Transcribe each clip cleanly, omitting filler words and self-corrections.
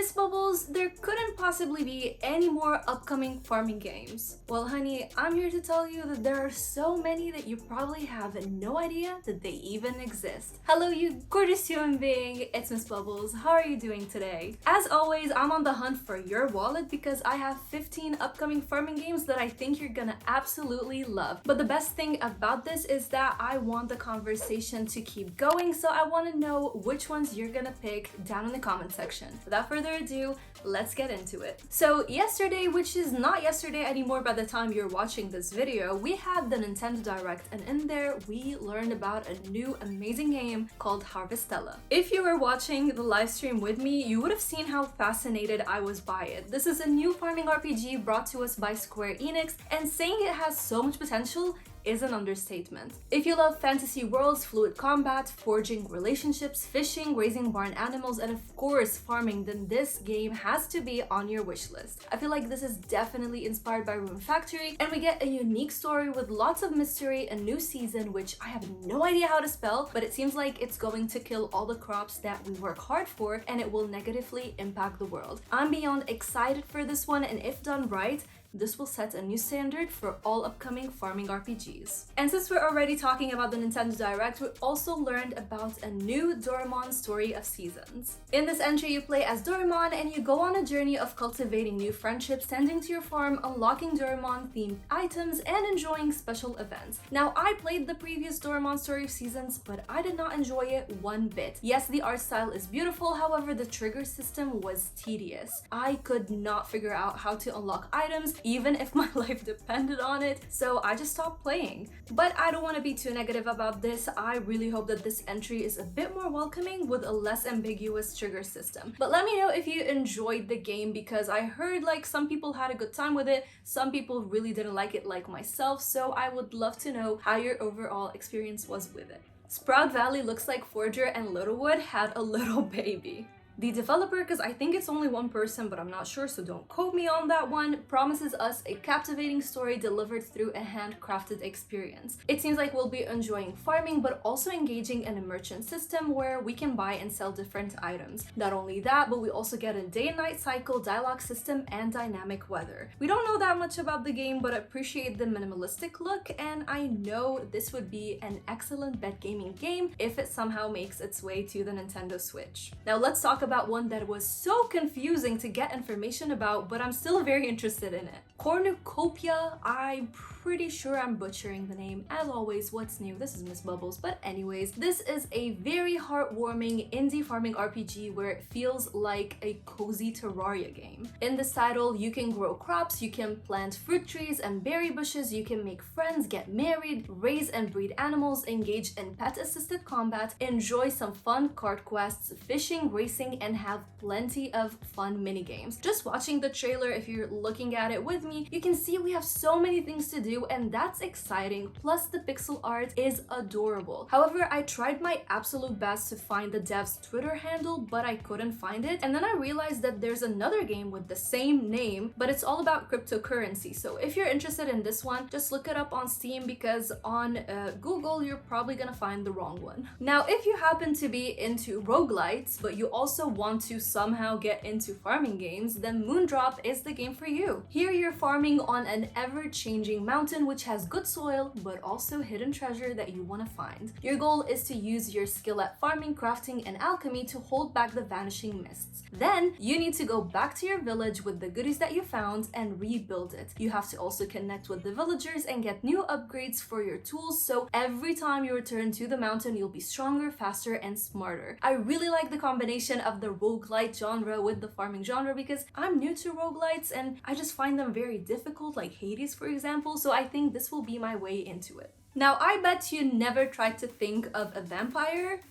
Miss Bubbles, there couldn't possibly be any more upcoming farming games. Well honey, I'm here to tell you that there are so many that you probably have no idea that they even exist. Hello you gorgeous human being, it's Miss Bubbles. How are you doing today? As always, I'm on the hunt for your wallet because I have 15 upcoming farming games that I think you're gonna absolutely love. But the best thing about this is that I want the conversation to keep going, so I want to know which ones you're gonna pick down in the comment section. Without further ado, let's get into it. So yesterday, which is not yesterday anymore by the time you're watching this video, we had the Nintendo Direct, and in there we learned about a new amazing game called Harvestella. If you were watching the live stream with me, you would have seen how fascinated I was by it. This is a new farming RPG brought to us by Square Enix, and saying it has so much potential is an understatement. If you love fantasy worlds, fluid combat, forging relationships, fishing, raising barn animals, and of course farming, then this game has to be on your wish list. I feel like this is definitely inspired by Rune Factory, and we get a unique story with lots of mystery, a new season which I have no idea how to spell, but it seems like it's going to kill all the crops that we work hard for, and it will negatively impact the world. I'm beyond excited for this one, and if done right, this will set a new standard for all upcoming farming RPGs. And since we're already talking about the Nintendo Direct, we also learned about a new Doraemon Story of Seasons. In this entry, you play as Doraemon and you go on a journey of cultivating new friendships, tending to your farm, unlocking Doraemon-themed items, and enjoying special events. Now, I played the previous Doraemon Story of Seasons, but I did not enjoy it one bit. Yes, the art style is beautiful, however, the trigger system was tedious. I could not figure out how to unlock items, even if my life depended on it, so I just stopped playing. But I don't want to be too negative about this. I really hope that this entry is a bit more welcoming with a less ambiguous trigger system. But let me know if you enjoyed the game, because I heard like some people had a good time with it, some people really didn't like it like myself, so I would love to know how your overall experience was with it. Sprout Valley looks like Forger and Littlewood had a little baby. The developer, because I think it's only one person, but I'm not sure, so don't quote me on that one, promises us a captivating story delivered through a handcrafted experience. It seems like we'll be enjoying farming, but also engaging in a merchant system where we can buy and sell different items. Not only that, but we also get a day and night cycle, dialogue system, and dynamic weather. We don't know that much about the game, but appreciate the minimalistic look, and I know this would be an excellent bed gaming game if it somehow makes its way to the Nintendo Switch. Now let's talk about one that was so confusing to get information about, but I'm still very interested in it. Cornucopia, I'm pretty sure I'm butchering the name. As always, what's new? This is Miss Bubbles. But anyways, this is a very heartwarming indie farming RPG where it feels like a cozy Terraria game. In this title, you can grow crops, you can plant fruit trees and berry bushes, you can make friends, get married, raise and breed animals, engage in pet-assisted combat, enjoy some fun card quests, fishing, racing, and have plenty of fun mini games. Just watching the trailer, if you're looking at it with me, you can see we have so many things to do, and that's exciting. Plus the pixel art is adorable. However, I tried my absolute best to find the dev's Twitter handle, but I couldn't find it. And then I realized that there's another game with the same name, but it's all about cryptocurrency. So if you're interested in this one, just look it up on Steam, because on Google, you're probably gonna find the wrong one. Now, if you happen to be into roguelites, but you also want to somehow get into farming games, then Moondrop is the game for you. Here you're farming on an ever-changing mountain which has good soil, but also hidden treasure that you want to find. Your goal is to use your skill at farming, crafting, and alchemy to hold back the vanishing mists. Then you need to go back to your village with the goodies that you found and rebuild it. You have to also connect with the villagers and get new upgrades for your tools, so every time you return to the mountain, you'll be stronger, faster, and smarter. I really like the combination of the roguelite genre with the farming genre, because I'm new to roguelites and I just find them very difficult, like Hades for example, so I think this will be my way into it. Now, I bet you never tried to think of a vampire,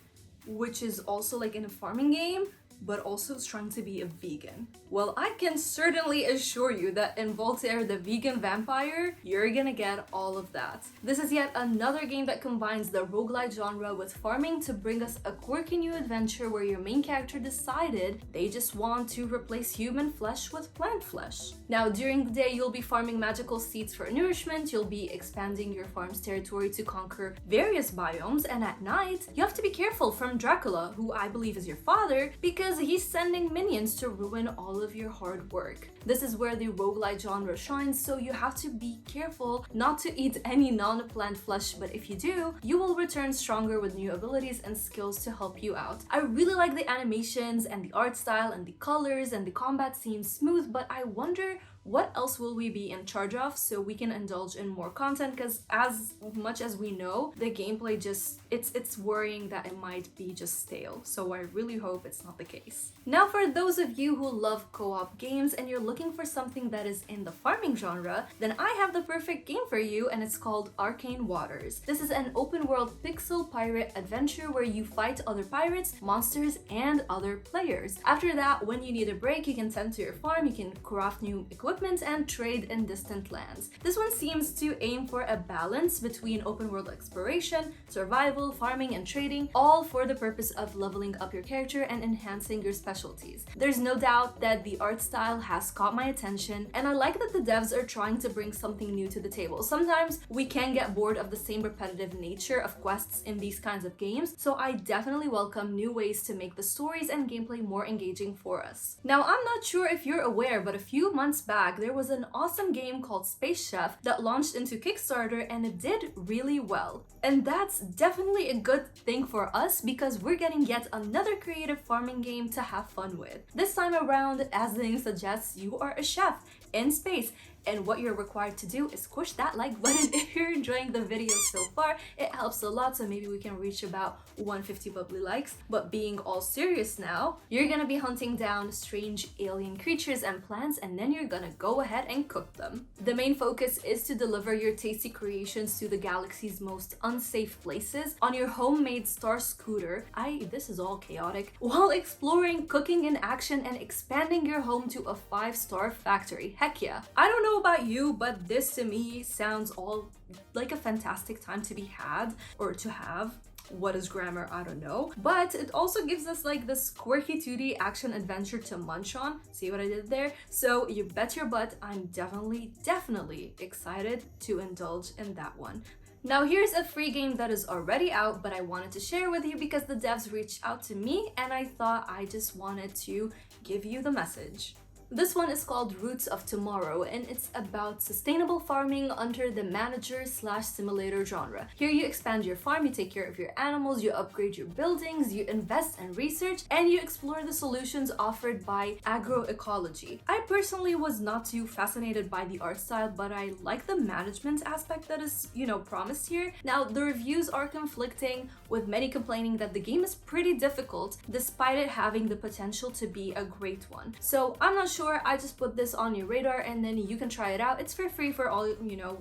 which is also like in a farming game, but also is trying to be a vegan. Well, I can certainly assure you that in Voltaire the Vegan Vampire, you're gonna get all of that. This is yet another game that combines the roguelite genre with farming to bring us a quirky new adventure where your main character decided they just want to replace human flesh with plant flesh. Now, during the day, you'll be farming magical seeds for nourishment, you'll be expanding your farm's territory to conquer various biomes, and at night, you have to be careful from Dracula, who I believe is your father, because because he's sending minions to ruin all of your hard work. This is where the roguelite genre shines, so you have to be careful not to eat any non-plant flesh, but if you do, you will return stronger with new abilities and skills to help you out. I really like the animations and the art style and the colors, and the combat seems smooth, but I wonder what else will we be in charge of so we can indulge in more content, because as much as we know, the gameplay just, it's worrying that it might be just stale, so I really hope it's not the case. Now for those of you who love co-op games and you're looking for something that is in the farming genre, then I have the perfect game for you, and it's called Arcane Waters. This is an open world pixel pirate adventure where you fight other pirates, monsters, and other players. After that, when you need a break, you can tend to your farm, you can craft new equipment and trade in distant lands. This one seems to aim for a balance between open world exploration, survival, farming, and trading, all for the purpose of leveling up your character and enhancing your specialties. There's no doubt that the art style has caught my attention, and I like that the devs are trying to bring something new to the table. Sometimes we can get bored of the same repetitive nature of quests in these kinds of games, so I definitely welcome new ways to make the stories and gameplay more engaging for us. Now, I'm not sure if you're aware, but a few months back, there was an awesome game called Space Chef that launched into Kickstarter, and it did really well. And that's definitely a good thing for us because we're getting yet another creative farming game to have fun with. This time around, as the name suggests, you are a chef in space, and what you're required to do is push that like button if you're enjoying the video so far. It helps a lot, so maybe we can reach about 150 bubbly likes. But being all serious now, you're gonna be hunting down strange alien creatures and plants, and then you're gonna go ahead and cook them. The main focus is to deliver your tasty creations to the galaxy's most unsafe places on your homemade star scooter. This is all chaotic, while exploring, cooking in action, and expanding your home to a 5-star factory. Heck yeah. I don't know about you, but this to me sounds all like a fantastic time to be had, or to have. What is grammar? I don't know. But it also gives us like this quirky 2D action adventure to munch on. See what I did there? So you bet your butt I'm definitely excited to indulge in that one. Now here's a free game that is already out, but I wanted to share with you because the devs reached out to me and I thought I just wanted to give you the message. This one is called Roots of Tomorrow, and it's about sustainable farming under the manager/simulator genre. Here you expand your farm, you take care of your animals, you upgrade your buildings, you invest in research, and you explore the solutions offered by agroecology. I personally was not too fascinated by the art style, but I like the management aspect that is, promised here. Now, the reviews are conflicting, with many complaining that the game is pretty difficult, despite it having the potential to be a great one. So I'm not sure, I just put this on your radar and then you can try it out. It's for free for all,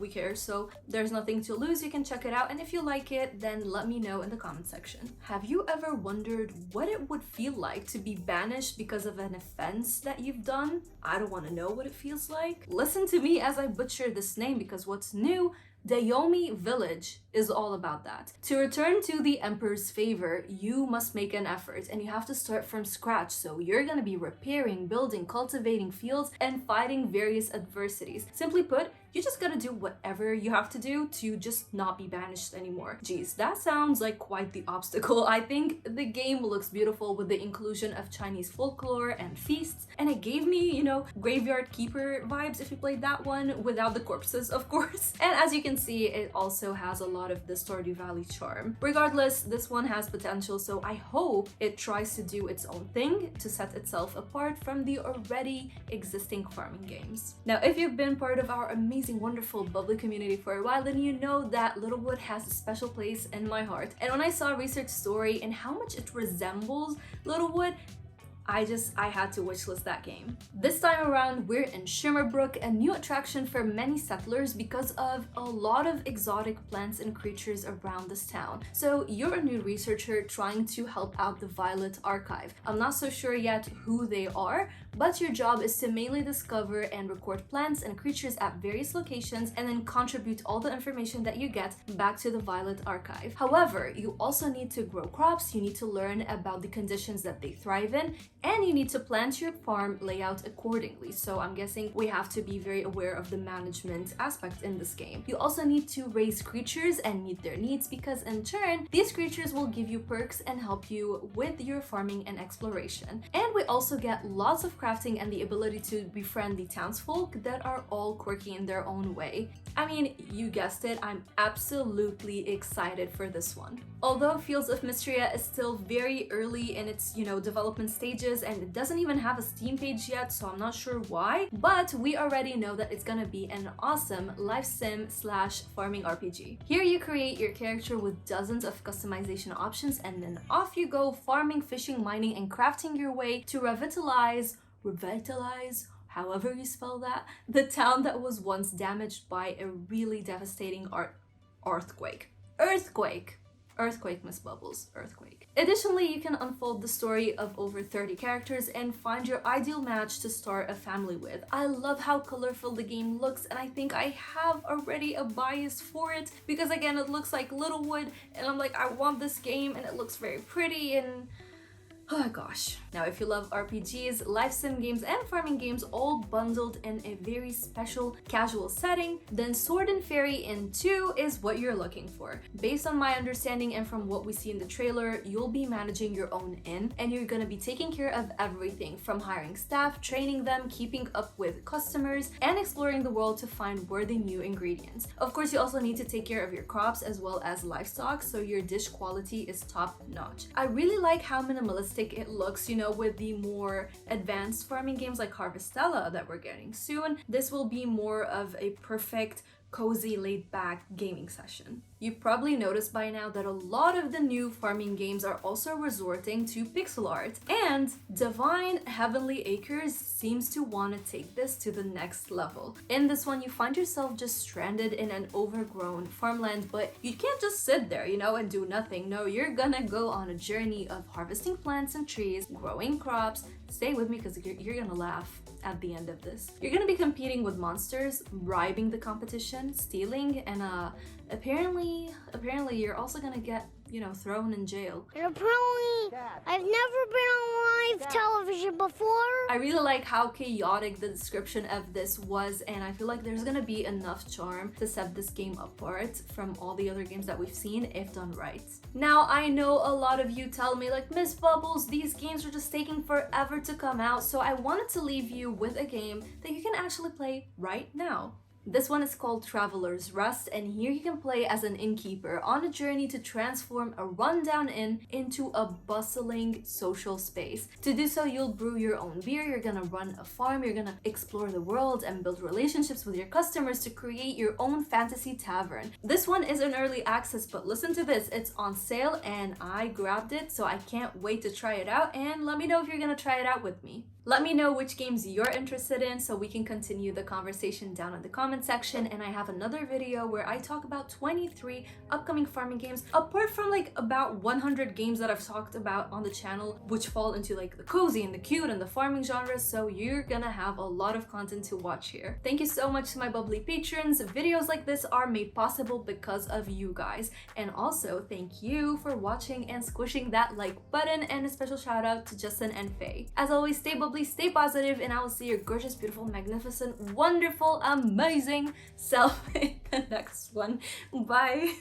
we care, so there's nothing to lose. You can check it out, and if you like it, then let me know in the comment section. Have you ever wondered what it would feel like to be banished because of an offense that you've done? I don't want to know what it feels like. Listen to me as I butcher this name, because what's new, Daomei Village, is all about that. To return to the Emperor's favor, you must make an effort, and you have to start from scratch. So you're gonna be repairing, building, cultivating fields, and fighting various adversities. Simply put, you just gotta do whatever you have to do to just not be banished anymore. Geez, that sounds like quite the obstacle. I think the game looks beautiful with the inclusion of Chinese folklore and feasts, and it gave me, Graveyard Keeper vibes if you played that one, without the corpses, of course. And as you can see, it also has a lot of the Stardew Valley charm. Regardless, this one has potential, so I hope it tries to do its own thing to set itself apart from the already existing farming games. Now, if you've been part of our amazing, wonderful, bubbly community for a while, then you know that Littlewood has a special place in my heart. And when I saw Research Story and how much it resembles Littlewood, I had to wishlist that game. This time around, we're in Shimmerbrook, a new attraction for many settlers because of a lot of exotic plants and creatures around this town. So you're a new researcher trying to help out the Violet Archive. I'm not so sure yet who they are, but your job is to mainly discover and record plants and creatures at various locations and then contribute all the information that you get back to the Violet Archive. However, you also need to grow crops, you need to learn about the conditions that they thrive in, And you need to plant your farm layout accordingly. So I'm guessing we have to be very aware of the management aspect in this game. You also need to raise creatures and meet their needs, because in turn, these creatures will give you perks and help you with your farming and exploration. And we also get lots of crafting and the ability to befriend the townsfolk that are all quirky in their own way. I mean, you guessed it, I'm absolutely excited for this one. Although Fields of Mistria is still very early in its, development stages, and it doesn't even have a Steam page yet, so I'm not sure why, but we already know that it's gonna be an awesome life sim / farming RPG. Here you create your character with dozens of customization options, and then off you go farming, fishing, mining, and crafting your way to revitalize, however you spell that, the town that was once damaged by a really devastating Earthquake, Miss Bubbles, earthquake. Additionally, you can unfold the story of over 30 characters and find your ideal match to start a family with. I love how colorful the game looks, and I think I have already a bias for it because again, it looks like Littlewood, and I'm like, I want this game, and it looks very pretty, and oh gosh. Now, if you love RPGs, life sim games, and farming games all bundled in a very special casual setting, then Sword and Fairy Inn 2 is what you're looking for. Based on my understanding and from what we see in the trailer, you'll be managing your own inn, and you're gonna be taking care of everything from hiring staff, training them, keeping up with customers, and exploring the world to find worthy new ingredients. Of course, you also need to take care of your crops as well as livestock, so your dish quality is top notch. I really like how minimalistic it looks, with the more advanced farming games like Harvestella that we're getting soon. This will be more of a perfect, cozy, laid-back gaming session. You've probably noticed by now that a lot of the new farming games are also resorting to pixel art, and Divine Heavenly Acres seems to want to take this to the next level. In this one, you find yourself just stranded in an overgrown farmland, but you can't just sit there, and do nothing. No, you're gonna go on a journey of harvesting plants and trees, growing crops. Stay with me because you're gonna laugh at the end of this. You're gonna be competing with monsters, bribing the competition, stealing, and apparently you're also gonna get, thrown in jail. And apparently, I've never been on live television before. I really like how chaotic the description of this was, and I feel like there's gonna be enough charm to set this game apart from all the other games that we've seen if done right. Now, I know a lot of you tell me like, Miss Bubbles, these games are just taking forever to come out, so I wanted to leave you with a game that you can actually play right now. This one is called Traveler's Rest, and here you can play as an innkeeper on a journey to transform a rundown inn into a bustling social space. To do so, you'll brew your own beer, you're gonna run a farm, you're gonna explore the world and build relationships with your customers to create your own fantasy tavern. This one is in early access, but listen to this, it's on sale and I grabbed it, so I can't wait to try it out, and let me know if you're gonna try it out with me. Let me know which games you're interested in so we can continue the conversation down in the comment section, and I have another video where I talk about 23 upcoming farming games, apart from like about 100 games that I've talked about on the channel, which fall into like the cozy and the cute and the farming genres, so you're gonna have a lot of content to watch here. Thank you so much to my bubbly patrons. Videos like this are made possible because of you guys, and also thank you for watching and squishing that like button, and a special shout out to Justin and Faye. As always, stay bubbly, stay positive, and I will see your gorgeous, beautiful, magnificent, wonderful, amazing self in the next one. Bye!